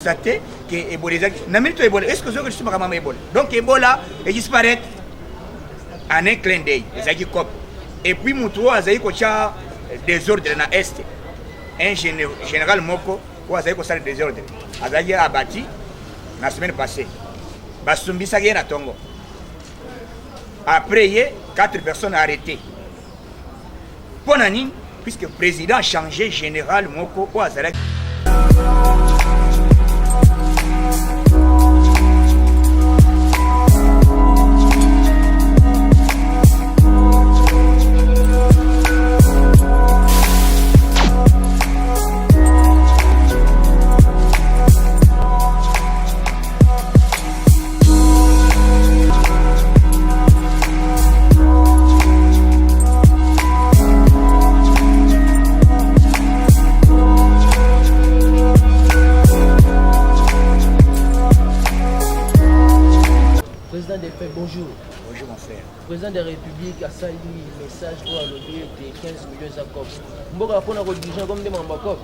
constaté que Ebola est-ce que je suis vraiment Ebola donc Ebola est disparaître en un clin d'œil ezaki cop et puis mutu azali kocha désordre na est un général moko ou azali kosala désordre azali abati la semaine passée basumbisaki na tongo après il y a 4 personnes arrêtées pour nani puisque le président a changé général moko ou azali Bonjour. Bonjour mon frère. Président de la République a sali message pour allonger de 15 millions de cop. Mboka pona ko dirigeant comme des membres cop.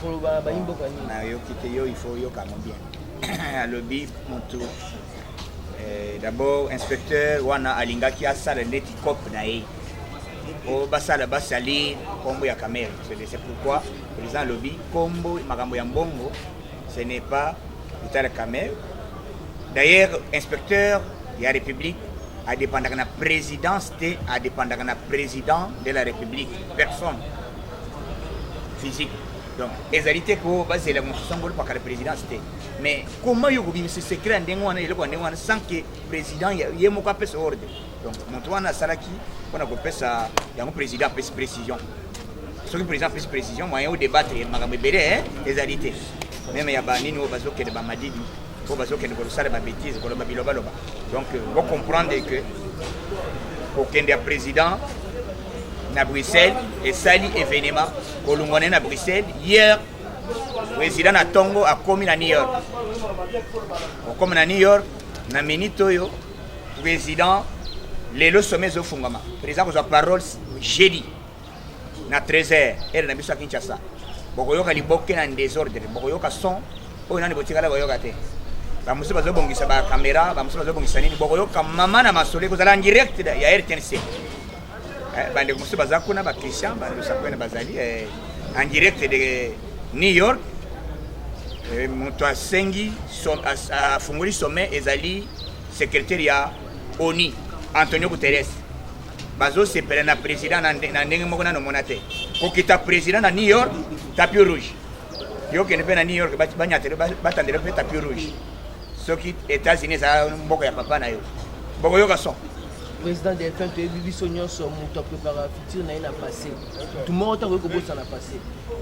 Pour ba imboka ni. Na yo kite yo il faut yo kamo bien. Allobi monto. D'abord inspecteur wana alingaki asala neti cop na ye. O basala basali kombo ya caméra. C'est pourquoi président lobby kombo makambo ya mbongo ce n'est pas la caméra. D'ailleurs inspecteur de la République a dépendant de la présidence, a dépendant de la président de la République, personne physique. Donc, les réalités que basé la construction par la présidence. Mais comment il y a ce secret sans que le président ait un ordre. Donc, mon Saraki, on a coupé ça, il y a un président plus précision. Si le président plus précision, moi, il y a un débat, les réalités. Même il y a un niveau qui est Madidi. Pour que nous fassons des bêtises, donc vous comprenez que aucun président à Bruxelles et sali événement que à Bruxelles hier le président à Tongo a commis à New York. Comme à New York, na minute yo président le sommet au fungama. Président a parole jeudi na 13h et na biso à Kinshasa. Bokoyoka liboke na désordre, bokoyoka son, o na botika la boyoka te. Bamusi bazobongisa ba caméra bamusi bazobongisa nini bokoyoka mama na masole kozala en direct ya RTNC bande musi bazakuna ba Christian bande sakwena bazali en direct de New York moto asengi afunguli sommet ezali secrétaire ya ONU Antonio Guterres bazo sepela na président na ndenge moko na nomona te kokita président na New York tapis rouge yo kene pe na New York banyatele batandela pe tapis rouge. Ce qui est États-Unis, ça a un bon papa na yo. Boko yo kaso. Président des fins de Bibi Sonyo son moto préparer futur na passé. Tout le monde ko bossa na passé.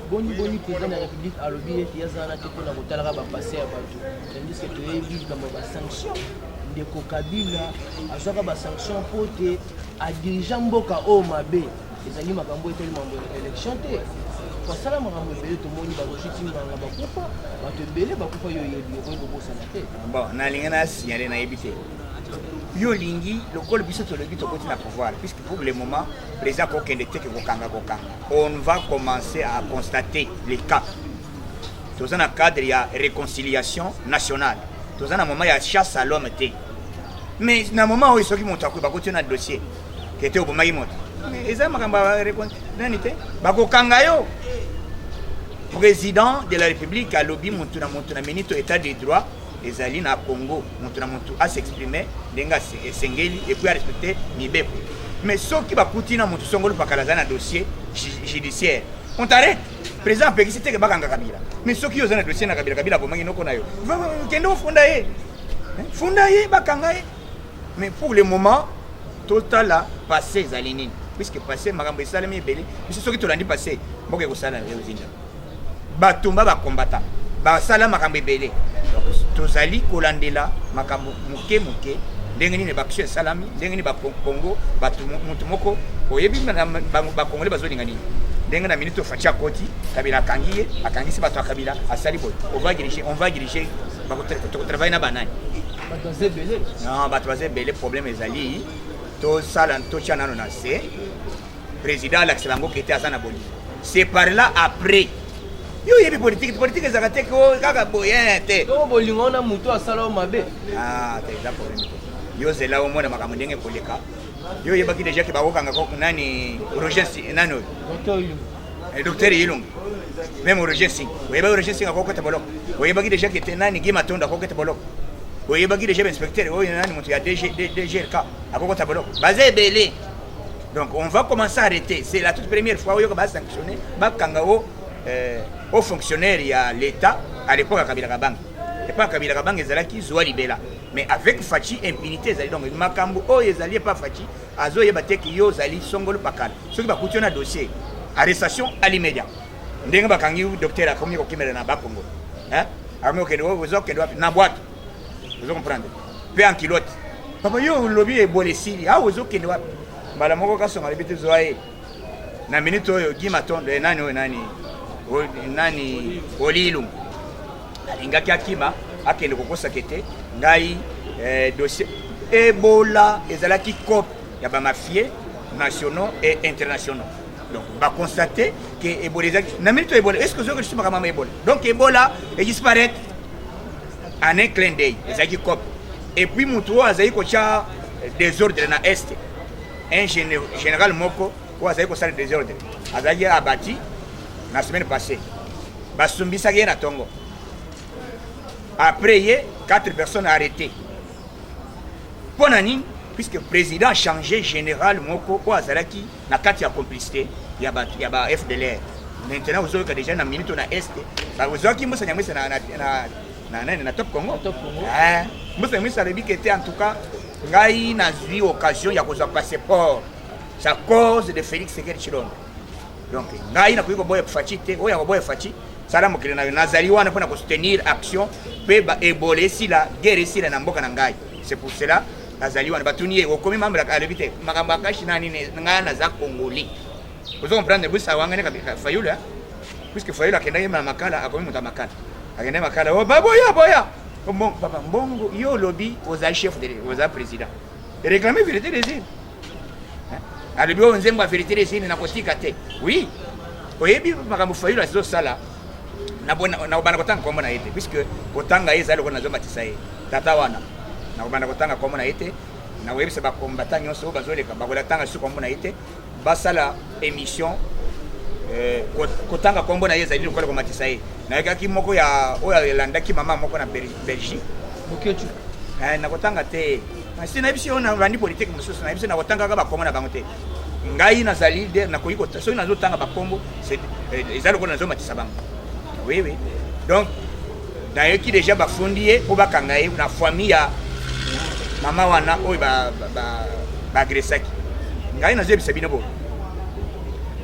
Boni président de la République a lobby et yazana te ko na kotala ba passé à bato. Tandis que tu es vu comme ba sanction de Kokabila azaka ba sanction pour te a dirigeant mboka o mabe. Ezali makambo eteli mambo élection te. Pasala makambo ebele to moni ba rochiti nganga bakufa bato ebele bakufa yo yebi ko bosana te. Bon na linga na signaler na yebite yo lingi lokolo biso to lobi to continue à pouvoir puisque pour le moment président ko kende te ko kanga on va commencer à constater les cas dans un cadre il y a réconciliation nationale dans un moment il y a chasse à l'homme te mais na moment où ils sont qui montent ba continuer na dossier qui était au bomba yi monte mais eza makamba réconciliation ba ko kanga yo. Président de la République a lobby montuna minute état de droit les alliés na Congo montuna à s'exprimer denga sengeli et puis à respecter Mibeko mais ceux qui va continuer montu songolo pakalaza na dossier judiciaire on t'arrête président peut que bakanga Kabila mais ceux qui ont un dossier na Kabila bomangi noko na yo kendo funda ye bakanga mais pour le moment total la passé zalini puisque passé makambo salami belé mais ceux qui to landi passé boke ko sala rezinda batumba ba combattant ba sala makambo ebele donc tozali kolandela makambo muke ndenge nini ba action salami ndenge ni ba Congo batu mutu moko oyebi ba Congolais bazolinga nini ndenge na minute facha koti Kabila akangisi batu Kabila asali boy on va diriger ba ko travailler na banani batu ebele non batu ebele problème ezali to sala to chana na c'est président l'axelango qui était à Zanaboli c'est par là après yo yebi politique ezalaka te kaka boye te to bolingo na mutu asala mabe te eza problème yo zela omona makambo ndenge koleka yo yebaki déjà ke bakokanga koko nani Roger nani oyo docteur Ilunga même Roger Singh oyeba Roger Singh akokota boloko oyebaki déjà ke te nani Guy Matonda akokota boloko oyebaki déjà inspecteur oyo nani mutu ya DGLK akokota boloko baza ebele. Donc on va commencer à arrêter. C'est la toute première fois où on va sanctionner aux fonctionnaires il y a l'État à l'époque à Kabila Kabang. Et pas Kabila Kabang ezalaki Zoa Libela. Mais avec Fachi impunité ezali donc makambo o ezali pas Fachi azo yebate ki yo zali songolo pakala. Ce qui va coûter un dossier arrestation à l'immédiat. Ndenge bakangi docteur akomi ko kimela na Bakongo. Hein? Armo ke do zo ke do na boîte. Vous comprenez? Pe en kilote. Papa yo lobby e bolesili. Ah ozo ke do mbala moko kasonga libiti zoaye na minute oyo Guy Matonda nani Olilunga alingaki akima akende kokosa kete ngai dossier Ebola ezalaki COP ya ba mafieux nationaux et internationaux. Donc va constater que Ebola na minute Ebola est-ce que je suis pas maman Ebola donc Ebola est disparaît en un clin d'œil ezalaki COP et puis mutu azali kocha désordre na est. Un général Moko, où a eu des désordre, a été abattu la semaine passée. Basumbi Sagé na Tongo. Après, il y a 4 personnes arrêtées. Pour Nani, puisque le président a changé général Moko, où a Zalaki, na 4 complicité, il y a FDLR. Maintenant, vous avez déjà une minute na Est. Vous avez na Top Congo. Vous avez dit que en tout cas, ngai nazwi occasion ya kozwa passeport sa cause de Félix Tshisekedi Tshilombo. Donc ngai na kuiko boya Fachi te oya boya Fachi sala mokili na nazali wana pona ko soutenir action pe ba Ebola si la guerre si la na mboka na ngai. C'est pour cela nazali wana batuniye okomi mamla ka lebite makamba kashi nani ngai na za Congolais. Vous comprenez busa wangane ka Fayula puisque Fayula kenda yema makala akomi mutamakala akenda makala oh boya bon, papa, Mbongo, yo lobby aux chefs aux présidents. Et réclamer vérité des îles. À le bureau, on aime la vérité des îles, oui. Oyebi, makambo fayu la zo sala. Na ubana kotanga kombo na ete puisque kotanga eza lokona zo matisa ye. Tata wana. Na ubana kotanga kombo na ete. Na oyebi se ba combattant nyonso bazoleka bakola tanga su kombo na ete. Basala émission kotanga kombo na ye ezali lokola komatisa ye nayekaki moko ya oyo elandaki mama moko na Belgique moketu na kotanga te si na biso na bandi politique mosusu na biso na kotanga ka bakombo na bango te ngai nazali na koyi kota soki nazotanga bakombo ezali lokola nazomatisa bango oui donc nayeki déjà bafundi ye po bakanga ye na famille ya mama wana oyo baagresaki ngai nazebisa bino bo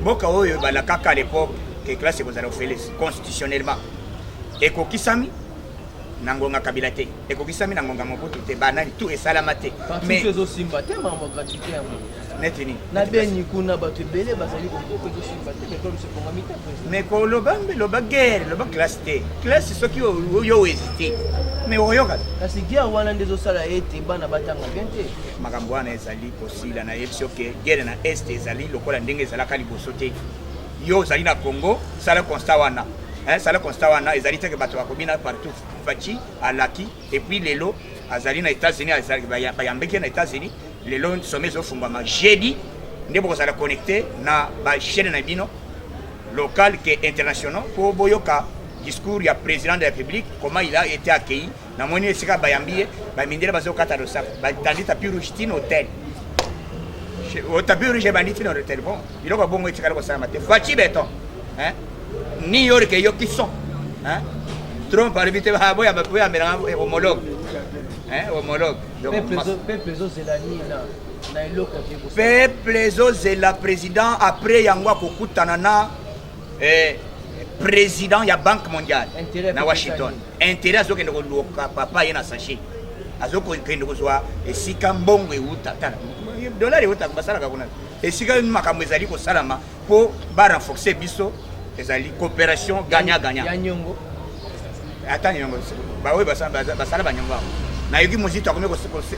mboka oyo balakaka à l'époque que classe ekozala ofélese constitutionnellement ekokisami na ngonga Kabila te ekokisami na ngonga Mobutu te banani tout esalama te mais ezosimba te mama gratuité ya neti nini na beni kuna bato ebele bazali kokoko ezosimba te mais comme c'est pour mamita mais koloba guerre loba classe te classe soki oyo hésité mais oyoka kasi guerre wana nde ezosala ete bana batanga bien te makambo wana ezali kosila na yebi soki guerre na est ezali lokola ndenge ezalaka liboso te yo ozali na Congo sala constat wana sala constat wana ezali te ke bato bakobina partout Fachi alaki et puis lelo azali na États-Unis azali bayambeki na États-Unis lelo sommet ezofungwama jeudi nde bokozala connecté na bachaîne na bino local que international pour boyoka discours ya président de la République comment il a été accueilli na moni esika bayambiye bamindele bazokata losa batandi tapis rouge tin hôtel au tapis rouge banditi na hôtel bon biloko bongo etikala ko sala mate Fachi beton ni yorke yokison Trump arbitre boya mera homologue homologue peuple zelani na eloko te peuple zela président après yango kokutana na président ya Banque mondiale na Washington intérêt azokende koluka papa ye na sachet azokende kozwa esika mbongo euta tala dollar euta basala kakuna esika makambo ezali kosalama po ba renforcer biso ezali coopération gagnant-gagnant ya nyongo ata nyongo ba we basala ba nyongo na yoki mozito akomi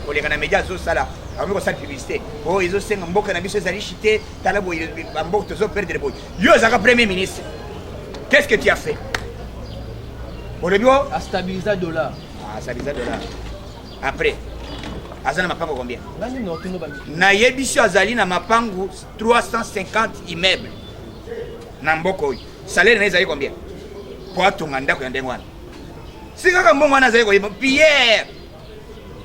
koleka na média azosala akomi kosala publicité o ezosenga mboka na biso ezali chité tala boye bamboka tozoperdre boye yo ozalaka premier ministre. Qu'est-ce que tu as fait? olobi à stabiliser dollar. Ah, stabiliser dollar. Après, azana mapango combien? Nani no tuno ba. Na yebiso azali na mapango 350 immeubles. Na mboko oyo. Salaire na ezali combien? Po atunga ndako ya ndenge wana. Sikaka mbongo wana azali ko Pierre.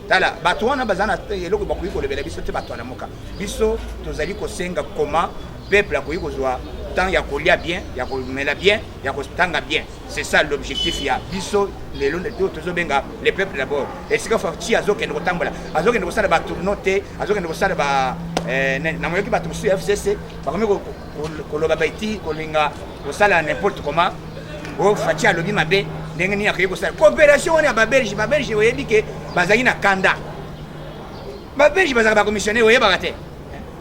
Tala, bato wana bazana eloko bakoki kolobela biso te bato na moka. Biso tozali kosenga comment peuple akoki kozwa temps ya kolia bien, ya komela bien, ya kotanga bien. C'est ça l'objectif ya biso lelo tozobenga le peuple d'abord. Et c'est que fati azokende kotambola, azokende kosala ba tournote, azokende kosala ba na moyoki bato su FCC, bakomi koloba baiti kolinga kosala n'importe comment. Oh fati alobi mabe ndenge nini akoki kosala. Coopération wana ya Belge oyebi ke bazali na kanda. Ba Belge bazaka ba commissionnaire oyeba te.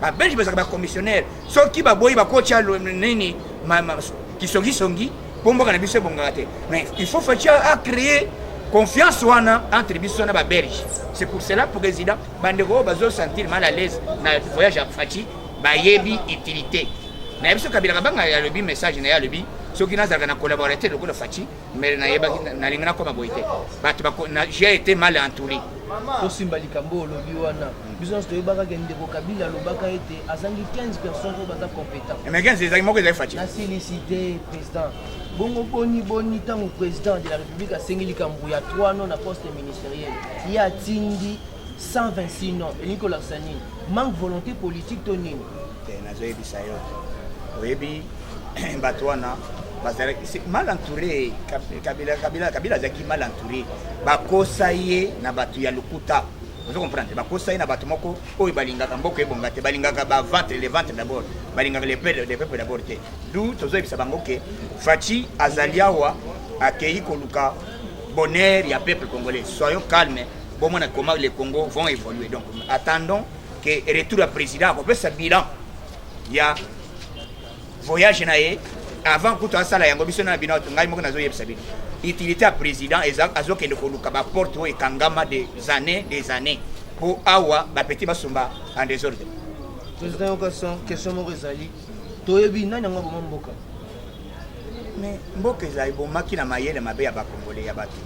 Ba Belge bazaka ba commissionnaire. Soki ba boyi ba coach nini kisongi pomboka na biso bonga te. Mais il faut faire créer confiance wana entre biso na ba Belge. C'est pour cela pour président bandeko bazo sentir mal à l'aise na voyage à Fati ba yebi utilité. Na biso kabila banga ya lobi message na ya lobi soki nazalaka na collaborateur lokola Fati mais na yeba na lingana koma boyite. Bato j'ai été mal entouré. Tosimba likambo lobi wana. Biso sto yebaka kende ko kabila lobaka ete azangi 15 personnes ko baza compétent. Mais 15 ezali moko ezali Fati. Na félicité président. Bongo boni tango président de la République a sengi likambo ya 3 noms na poste ministériel. Il y a tindi 126 noms. Nicolas Sanine. Manque volonté politique tonine. Nazoyebisa yo. Oyebi bato wana mal entouré. Kabila zaki mal entouré. Bakosa ye na batu ya lokuta. Vous comprenez? Bakosa ye na batu moko oyo balingaka mboko ebonga te, balingaka ba les ventres d'abord, balingaka les peuples d'abord te. D'où tozoyebisa bango ke Fati azaliawa akei koluka bonheur ya peuple congolais. Soyons calmes. Bon mona comment les Congo vont évoluer. Donc attendons que retour à président ko pesa bilan ya voyage nae avant que tu asala yango biso na bino ngai moko nazo yebisa bino utilité à président azokende koluka ba porte o ekangama des années pour awa ba petit basumba en désordre. Président Okason question mo rezali toyebi nani ngo bomboka mais mboka ezali bomaki na mayele mabe ya ba congolais ya bato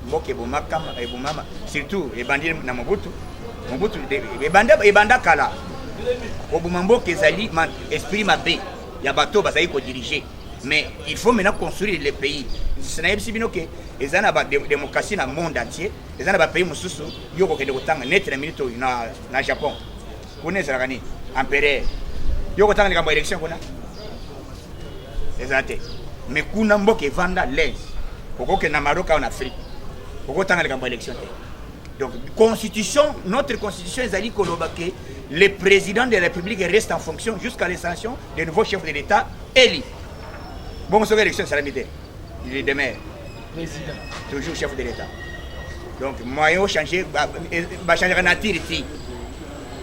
mboka bomaka ebomama surtout ebandi na Mobutu ebanda kala obuma mboka ezali esprit mabe ya bato bazali ko diriger. Mais il faut maintenant construire le pays. Ce n'est pas que les gens ont la démocratie dans le monde entier. Les gens ont des pays mususu yoko kende kotanga net na minute na Japon. Kuna ezalakani empereur. Yoko tanga likambo élection kuna. Exacte. Mais kuna mboka evanda l'aise. Koko ke na Maroc en Afrique. Koko tanga likambo élection te. Donc notre constitution ezali koloba ke le président de la République reste en fonction jusqu'à l'installation des nouveaux chefs de l'État élus. Bon, c'est l'élection salamité. Il est demain. Président. Toujours chef de l'État. Donc, moyen de changer, va changer la nature ici.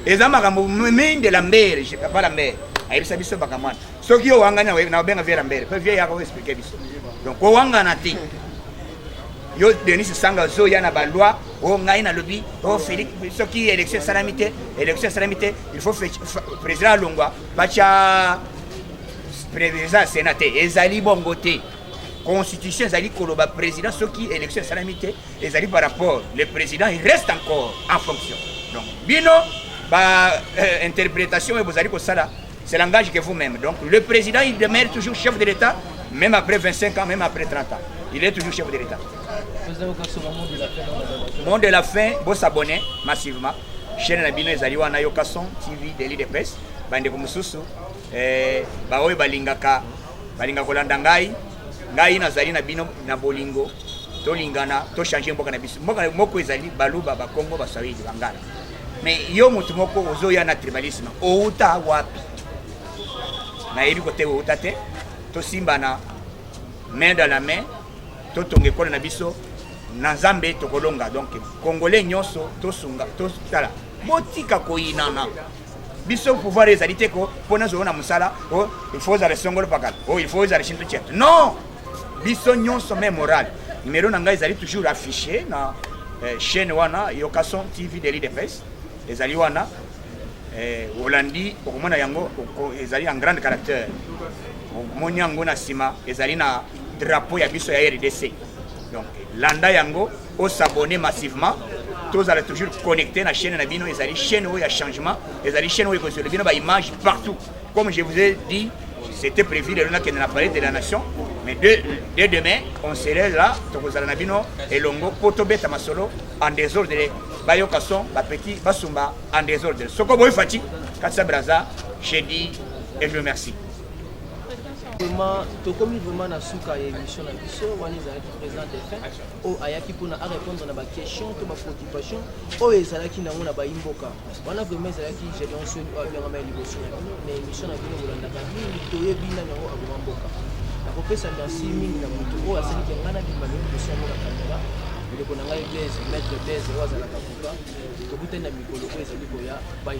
Et ça m'a ramené de la mer, je ne sais pas la mer. Il s'habille sur Bakaman. Ce qui est au Wangana, on a bien vu la mer. Peut-être qu'il y a expliqué. Donc, au Wangana, yo Denis Sanga zo yana ba loi o ngai na lobby o Félix ce qui est élection salamité, il faut président Longwa bacha président sénateur ezali bongote constitution ezali koloba président ce qui est élection salamité ezali par rapport le président il reste encore en fonction. Donc bino ba interprétation et vous allez ko sala c'est le langage que vous-même. Donc le président il demeure toujours chef de l'État même après 25 ans, même après 30 ans. Il est toujours chef de l'État. Monde de la fin, vous s'abonnez massivement. Chaîne Nabino Ezaliwa na Yokason TV Daily de Presse. Bande kumususu baoy balingaka kolanda ngai nazali na bino na bolingo tolingana to changer mboka na biso mboka moko ezali baluba ba Congo ba Swahili bangala. Mais yo mutu moko ozoya na tribalisme outa wapi na yebi kote outa te to simbana main dans la main to tonge kola na biso na Nzambe to kolonga. Donc congolais nyonso to sunga to tala botika koinana biso pouvoir ezali te ko pona zo na musala oh il faut za resongolo pakala oh il faut za reshinto chetu non biso nyonso même moral numéro na ngai ezali toujours affiché na chaîne wana Yokason TV Daily de Presse ezali wana Holandi okomona yango ezali en grand caractère moni yango na sima ezali na drapeau ya biso ya RDC Donc landa yango au s'abonner massivement. Tous allez toujours connecter à la chaîne Nabino, ils allaient chaîne où il y a changement, ils allaient chaîne où il y a consolidation, il y a image partout. Comme je vous ai dit, c'était prévu le qui n'a parlé de la nation, mais dès demain, on serait là, Tokozala Nabino et Longo, Potobé Tamasolo, en désordre, Bayo Kasson, Bapeti, Basumba, en désordre. Soko Boy Fati, Katsa Braza, j'ai dit et je vous remercie. Vraiment, comme vraiment na suka ya émission na biso wani ezalaki président de fin o ayaki mpona arépondre na baquestion to bapreoccupation oyo ezalaki nango na bayimboka wana vraiment ezalaki gédéon soni oyo abengama ya liboso na bino na émission na bino bolandaka mingi toyebi nani yango aboma mboka nakopesa merci mingi na moto oyo asaliki nga na bimami liboso yango na kamera ndeko na ngai blaise maître blaise oyo azalaka kuka tokutani na mikolo oyo ezali koya bye.